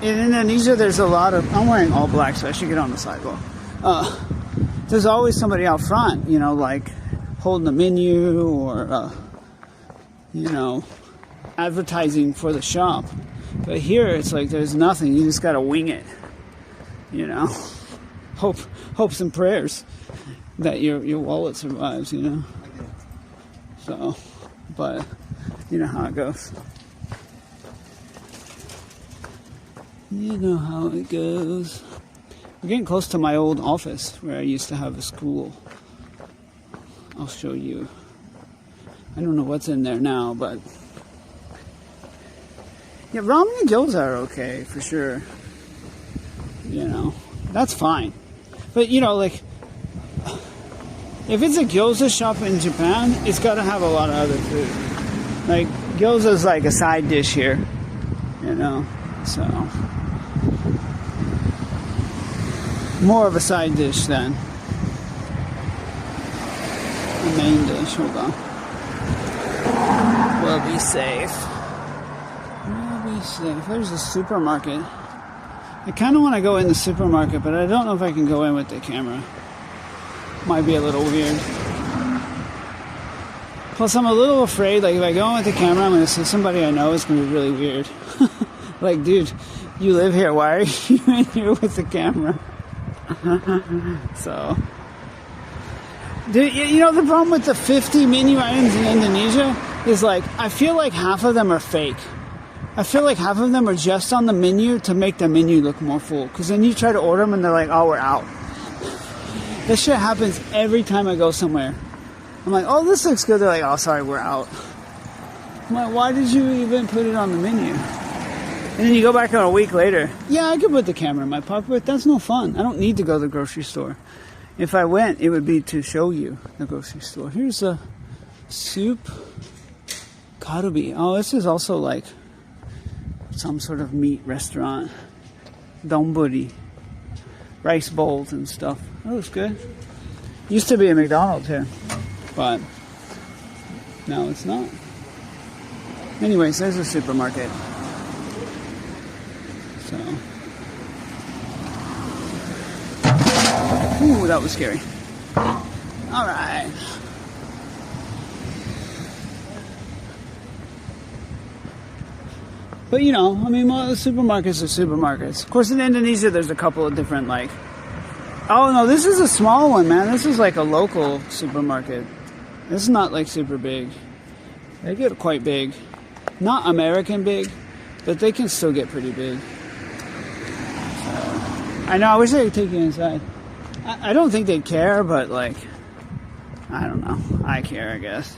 in Indonesia, there's a lot of... I'm wearing all black, so I should get on the sidewalk. There's always somebody out front, you know, like holding the menu or, you know, advertising for the shop. But here, it's like there's nothing. You just got to wing it, you know. Hopes and prayers that your wallet survives, you know. So, but you know how it goes. You know how it goes. We're getting close to my old office where I used to have a school. I'll show you. I don't know what's in there now, but yeah, ramen and gyoza are okay for sure. You know, that's fine. But you know, like, if it's a gyoza shop in Japan, it's got to have a lot of other food. Like, gyoza is like a side dish here, you know, so more of a side dish than the main dish. Hold on. We'll be safe. We'll be safe. There's a supermarket. I kind of want to go in the supermarket, but I don't know if I can go in with the camera. Might be a little weird. Plus, I'm a little afraid, like, if I go in with the camera, I'm going to see somebody I know. It's going to be really weird. Like, dude, you live here. Why are you in here with the camera? So, dude, you know, the problem with the 50 menu items in Indonesia is, like, I feel like half of them are fake. I feel like half of them are just on the menu to make the menu look more full. Because then you try to order them and they're like, oh, we're out. This shit happens every time I go somewhere. I'm like, oh, this looks good. They're like, oh, sorry, we're out. I'm like, why did you even put it on the menu? And then you go back a week later. Yeah, I could put the camera in my pocket, but that's no fun. I don't need to go to the grocery store. If I went, it would be to show you the grocery store. Here's a soup. Karubi. Oh, this is also like some sort of meat restaurant. Donburi. Rice bowls and stuff. That looks good. Used to be a McDonald's here, but now it's not. Anyways, there's a supermarket. So, ooh, that was scary. All right. But you know, I mean, well, the supermarkets are supermarkets. Of course, in Indonesia, there's a couple of different, like, oh no, this is a small one, man. This is like a local supermarket. This is not like super big. They get quite big. Not American big, but they can still get pretty big. So, I know, I wish I could take you inside. I don't think they'd care, but like, I don't know. I care, I guess.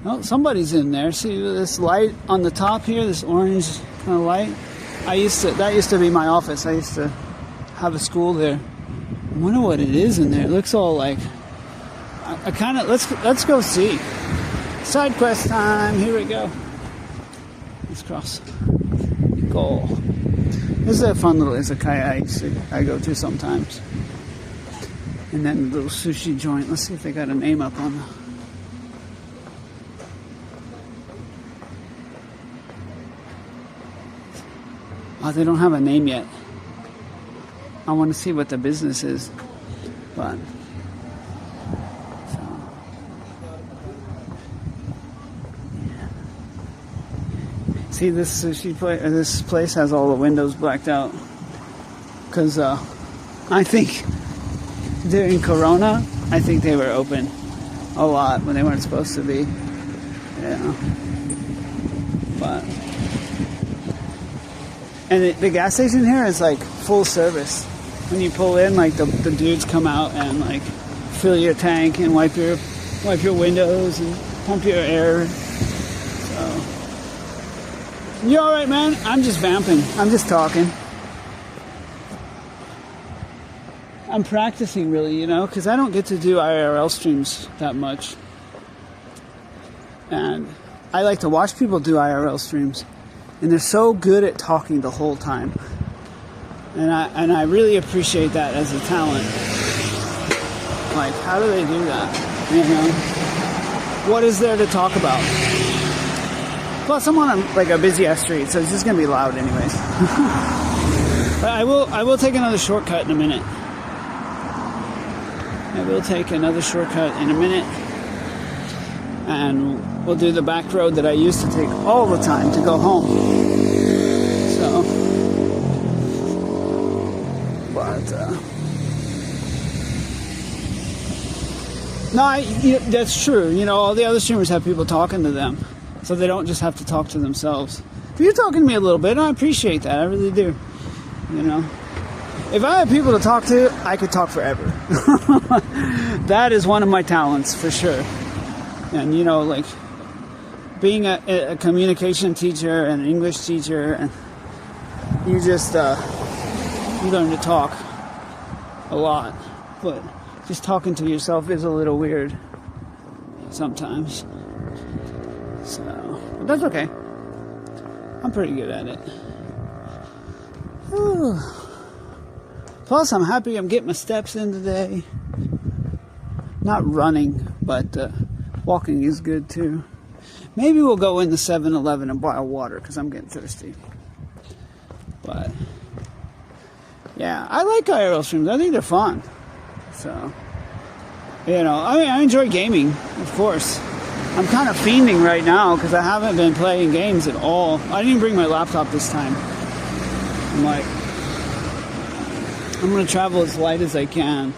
Oh, somebody's in there. See this light on the top here, this orange kind of light? That used to be my office. I used to have a school there. I wonder what it is in there. It looks all like, I kind of, let's go see. Side quest time. Here we go. Let's cross. Go. This is a fun little izakaya I go to sometimes. And then a little sushi joint. Let's see if they got a name up on the... Oh, they don't have a name yet. I want to see what the business is. But... See, this sushi place, this place has all the windows blacked out. Because I think during Corona, I think they were open a lot when they weren't supposed to be. Yeah. But... And the gas station here is like full service. When you pull in, like the dudes come out and like fill your tank and wipe your windows and pump your air. So, you all right, man? I'm just vamping. I'm just talking. I'm practicing, really, you know, because I don't get to do IRL streams that much, and I like to watch people do IRL streams. And they're so good at talking the whole time. And I really appreciate that as a talent. Like, how do they do that? You know? What is there to talk about? Plus, I'm on like a busy ass street, so it's just gonna be loud anyways. But I will take another shortcut in a minute. I will take another shortcut in a minute, and we'll do the back road that I used to take all the time to go home. So, but no, that's true. You know, all the other streamers have people talking to them, so they don't just have to talk to themselves. But you're talking to me a little bit, and I appreciate that. I really do. You know, if I had people to talk to, I could talk forever. That is one of my talents for sure. And you know, like being a communication teacher and an English teacher, and you just you learn to talk a lot, but just talking to yourself is a little weird sometimes. So, but that's okay. I'm pretty good at it. Whew. Plus, I'm happy I'm getting my steps in today. Not running, but walking is good too. Maybe we'll go into 7-Eleven and buy water because I'm getting thirsty. But yeah, I like IRL streams. I think they're fun. So, you know, I mean, I enjoy gaming, of course. I'm kind of fiending right now because I haven't been playing games at all. I didn't even bring my laptop this time. I'm like, I'm going to travel as light as I can.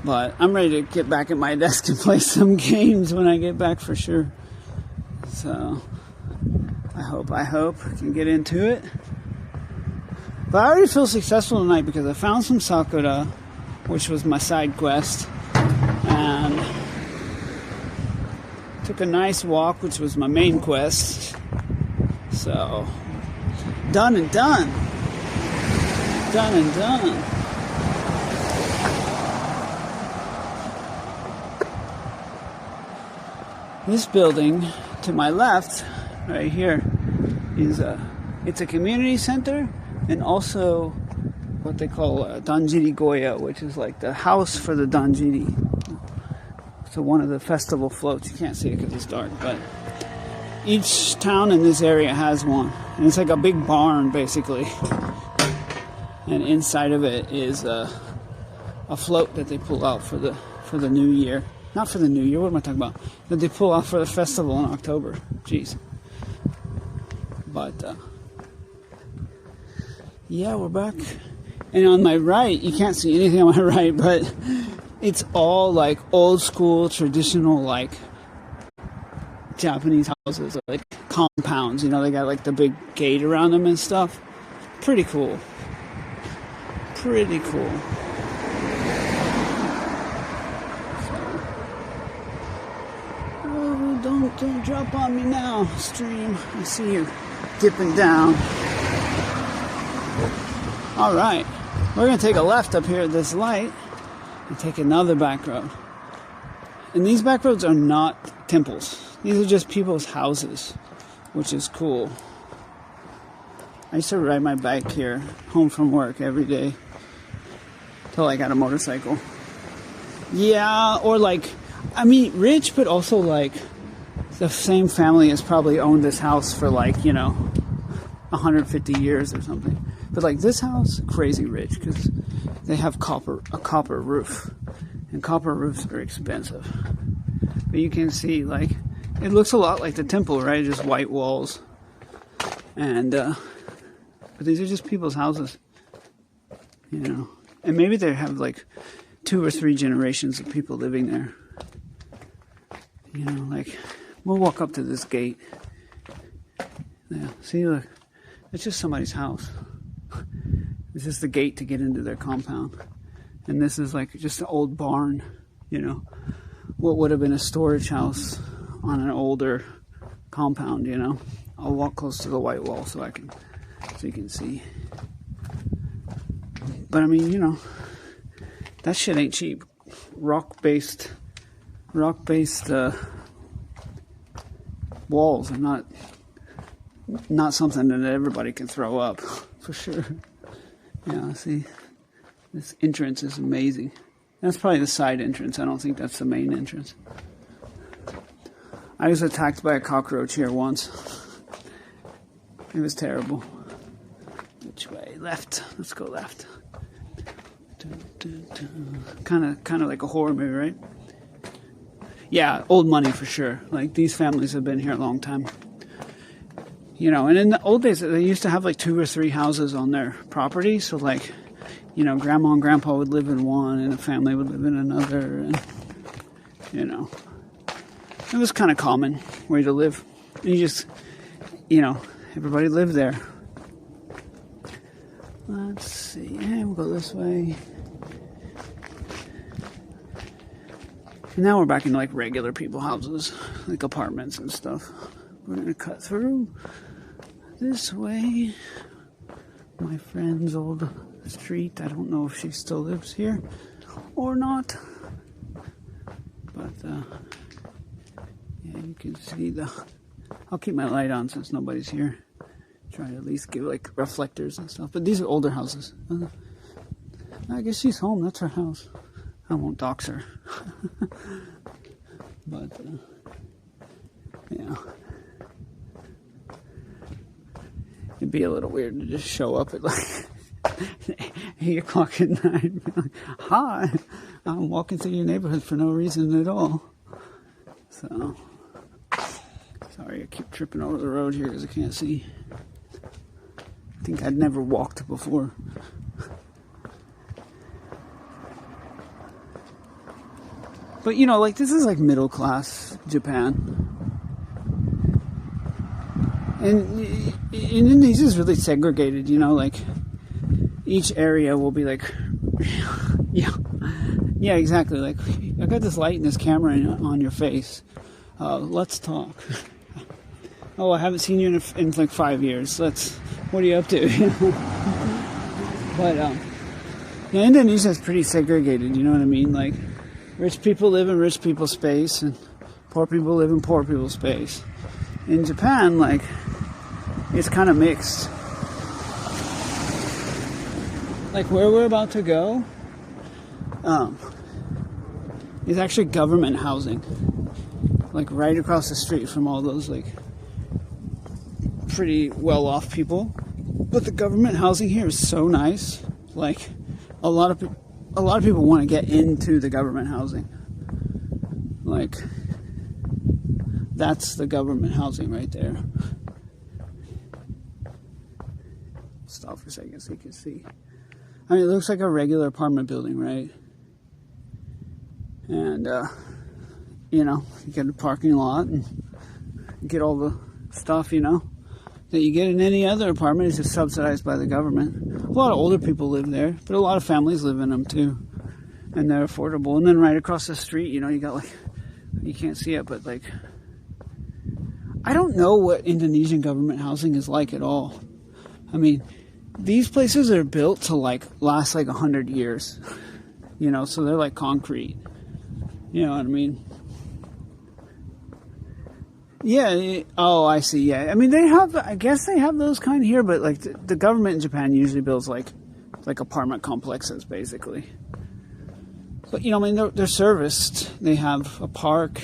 But I'm ready to get back at my desk and play some games when I get back for sure. So, I hope I can get into it. But I already feel successful tonight because I found some sakura, which was my side quest, and took a nice walk, which was my main quest. So, done and done. Done and done. This building to my left, right here, is it's a community center and also what they call Danjiri Goya, which is like the house for the Danjiri. So one of the festival floats. You can't see it because it's dark, but each town in this area has one, and it's like a big barn basically. And inside of it is a float that they pull out for the new year. Not for the new year, what am I talking about? That they pull out for the festival in October. Jeez. But, yeah, we're back. And on my right, you can't see anything on my right, but it's all like old school, traditional, like Japanese houses, like compounds. You know, they got like the big gate around them and stuff. Pretty cool. Pretty cool. Don't drop on me now, stream. I see you dipping down. All right, we're gonna take a left up here at this light and take another back road. And these back roads are not temples. These are just people's houses, which is cool. I used to ride my bike here home from work every day till I got a motorcycle. Yeah, or like, I mean, rich, but also like the same family has probably owned this house for like, you know, 150 years or something. But like this house, crazy rich because they have a copper roof, and copper roofs are expensive. But you can see like it looks a lot like the temple, right? Just white walls, and but these are just people's houses, you know. And maybe they have like 2 or 3 generations of people living there. You know, like. We'll walk up to this gate. Yeah, see, look. It's just somebody's house. This is the gate to get into their compound. And this is like just an old barn, you know. What would have been a storage house on an older compound, you know. I'll walk close to the white wall so you can see. But I mean, you know, that shit ain't cheap. Rock-based walls are not something that everybody can throw up, for sure. Yeah, see, this entrance is amazing. That's probably the side entrance. I don't think that's the main entrance. I was attacked by a cockroach here once. It was terrible. Which way? Left. Let's go left. Kind of like a horror movie, right? Yeah, old money for sure. Like, these families have been here a long time. You know, and in the old days, they used to have like 2 or 3 houses on their property. So, like, you know, grandma and grandpa would live in one and a family would live in another. And, you know, it was kind of common way to live. And you just, you know, everybody lived there. Let's see. Hey, we'll go this way. And now we're back into like regular people houses, like apartments and stuff. We're gonna cut through this way. My friend's old street. I don't know if she still lives here or not. But yeah, you can see I'll keep my light on since nobody's here. Try to at least give like reflectors and stuff. But these are older houses. I guess she's home. That's her house. I won't dox her. But yeah, it'd be a little weird to just show up at like 8 o'clock at night. Like, hi, I'm walking through your neighborhood for no reason at all. So sorry, I keep tripping over the road here because I can't see. I think I'd never walked before. But, you know, like, this is like middle class Japan. And Indonesia is really segregated, you know, like, each area will be like, yeah, exactly. Like, I got this light and this camera on your face. Let's talk. Oh, I haven't seen you in like 5 years. What are you up to? But, yeah, Indonesia is pretty segregated, you know what I mean? Like, rich people live in rich people's space, and poor people live in poor people's space. In Japan, like, it's kind of mixed. Like, where we're about to go, is actually government housing. Like, right across the street from all those, like, pretty well-off people. But the government housing here is so nice. Like, a lot of people want to get into the government housing. Like, that's the government housing right there. Stop for a second so you can see. I mean, it looks like a regular apartment building, right? And, you know, you get a parking lot and get all the stuff, you know, that you get in any other apartment. Is just subsidized by the government. A lot of older people live there, but a lot of families live in them too. And they're affordable. And then right across the street, you know, you got like, you can't see it, but like, I don't know what Indonesian government housing is like at all. I mean, these places are built to like last like 100 years, you know, so they're like concrete. You know what I mean? Yeah. Oh, I see. Yeah. I mean, I guess they have those kind here, but like the government in Japan usually builds like apartment complexes, basically. But, you know, I mean, they're serviced. They have a park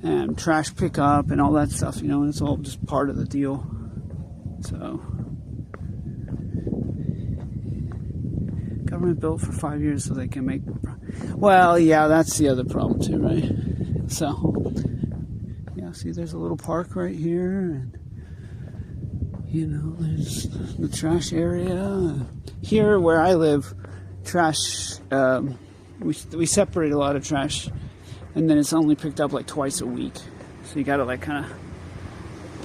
and trash pickup and all that stuff, you know, and it's all just part of the deal. So, government built for 5 years so they can make. Well, yeah, that's the other problem too, right? So, yeah, see, there's a little park right here, and you know, there's the trash area. Here, where I live, trash. We separate a lot of trash, and then it's only picked up like twice a week. So you gotta like kind of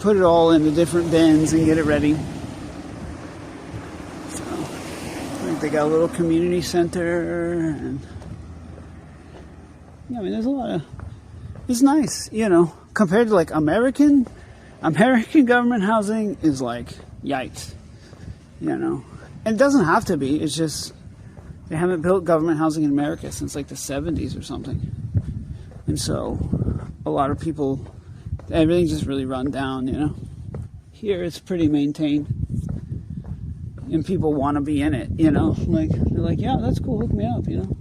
put it all into different bins and get it ready. So I think they got a little community center, and yeah, I mean, there's a lot of. It's nice, you know, compared to like American government housing is like yikes, you know, and it doesn't have to be. It's just. They haven't built government housing in America since like the 70s or something. And so a lot of people, everything's just really run down, you know. Here it's pretty maintained. And people want to be in it, you know. Like, they're like, yeah, that's cool, hook me up, you know.